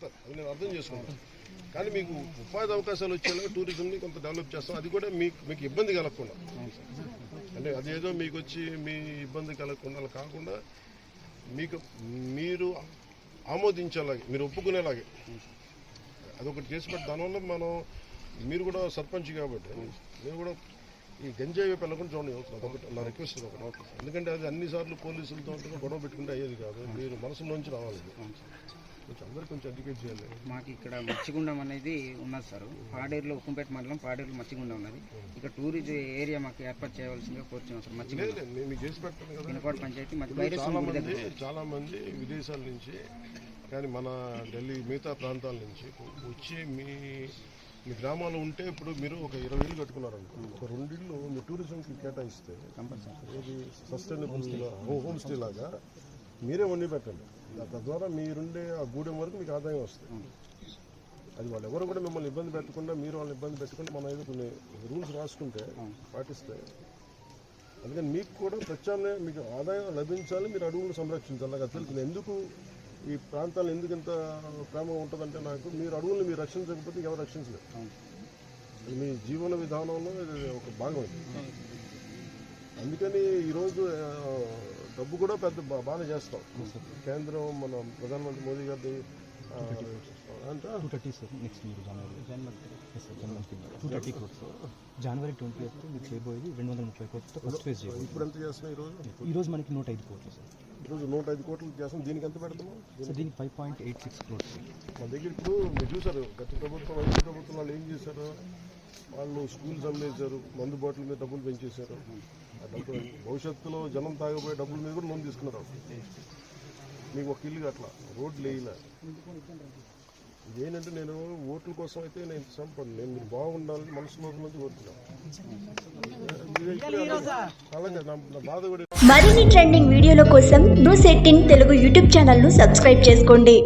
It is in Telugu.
వెళ్తారు, అది నేను అర్థం చేసుకుంటాను. కానీ మీకు ఉపాధి అవకాశాలు వచ్చేలా టూరిజంని కొంత డెవలప్ చేస్తాం, అది కూడా మీకు ఇబ్బంది కలగకుండా. అంటే అదేదో మీకు వచ్చి మీ ఇబ్బంది కలగకుండా అలా కాకుండా మీరు ఆమోదించేలాగే, మీరు ఒప్పుకునేలాగే అదొకటి చేసి పెట్టి దానివల్ల మీరు కూడా సర్పంచ్ కాబట్టి మీరు కూడా ఈ గంజాయి వైపు వెళ్ళకుండా చూడండి. ఒకటి నా రిక్వెస్ట్ ఒకటి, ఎందుకంటే అది అన్నిసార్లు పోలీసులతో గొడవ పెట్టుకుంటే అయ్యేది కాదు. మీరు మనసులోంచి రావాలి, కొంచెం అందరూ కొంచెం ఎడ్యుకేట్ చేయాలి. మాకు ఇక్కడ మచ్చిగుండం అనేది ఉన్నది సార్, పాడేరులో ఉక్కుంపేట మండలం పాడేరులో మచ్చిగుండం ఉన్నది. ఇక్కడ టూరిజం ఏరియా మాకు ఏర్పాటు చేయవలసిందిగా కోరుతున్నాం సార్. మచ్చిగుండం మీకు చేసి పెట్టాను కదా, పినపాడు పంచాయతీ చాలా మంది విదేశాల నుంచి కానీ మన ఢిల్లీ మిగతా ప్రాంతాల నుంచి వచ్చి మీ గ్రామాలు ఉంటే ఇప్పుడు మీరు ఒక 20 ఇళ్ళు కట్టుకున్నారనుకో, ఒక 2 ఇళ్ళు మీ టూరిజంకి కేటాయిస్తే ఏది సస్టైనబుల్ హోమ్ స్టే లాగా మీరే వండి పెట్టండి. తద్వారా మీరుండే ఆ గూడెం వరకు మీకు ఆదాయం వస్తుంది. అది వాళ్ళు ఎవరు కూడా మిమ్మల్ని ఇబ్బంది పెట్టకుండా, మీరు వాళ్ళని ఇబ్బంది పెట్టకుండా మనం ఏదో కొన్ని రూల్స్ రాసుకుంటే పాటిస్తే, అందుకని మీకు కూడా ప్రత్యామ్నాయం మీకు ఆదాయం లభించాలి, మీరు అడవులను సంరక్షించాలి. నాకు తెలుసు ఎందుకు ఈ ప్రాంతాలు ఎందుకు ఇంత ప్రేమ ఉంటుందంటే నాకు, మీరు అడవులను మీరు రక్షించకపోతే ఎవరు రక్షించలేదు. మీ జీవన విధానంలో ఇది ఒక భాగం. అందుకని ఈరోజు డబ్బు కూడా పెద్ద బాగా చేస్తాం. కేంద్రం మన ప్రధానమంత్రి మోదీ గారి అంటే 230 జనవరి 28 మీరు చేయబోయేది 230 కోట్లతో ఫస్ట్ ఫేజ్ చేయాలి. ఇప్పుడు ఎంత చేస్తున్నాం ఈరోజు మనకి 105 కోట్లు సార్. ఈరోజు 105 కోట్లు చేస్తాం. దీనికి ఎంత పెడతాము సార్? దీనికి 5.86 క్రోర్స్. మన దగ్గర ఇప్పుడు మీరు చూసారు గత ప్రభుత్వం వైద్య ప్రభుత్వం వాళ్ళు ఏం చేశారు, వాళ్ళు స్కూల్స్ అమ్మేశారు, మందు బాటిల్ మీద డబ్బులు పెంచేశారు. ఆ డబ్బులు భవిష్యత్తులో జనం తాగబోయే డబ్బుల మీద కూడా లోన్ తీసుకున్నారు. మీకు ఒక ఇల్లు అట్లా రోడ్లు వేయలే. ఇదేంటంటే నేను ఓట్ల కోసం అయితే నేను సంపన్ను, నేను మీరు బాగుండాలని మనసులో నుంచి కోరుతున్నాను. అలాగే నా బాధ కూడా. మరిన్ని ట్రెండింగ్ వీడియోల కోసం న్యూస్ 18 తెలుగు యూట్యూబ్ ఛానల్ ను సబ్స్క్రైబ్ చేసుకోండి.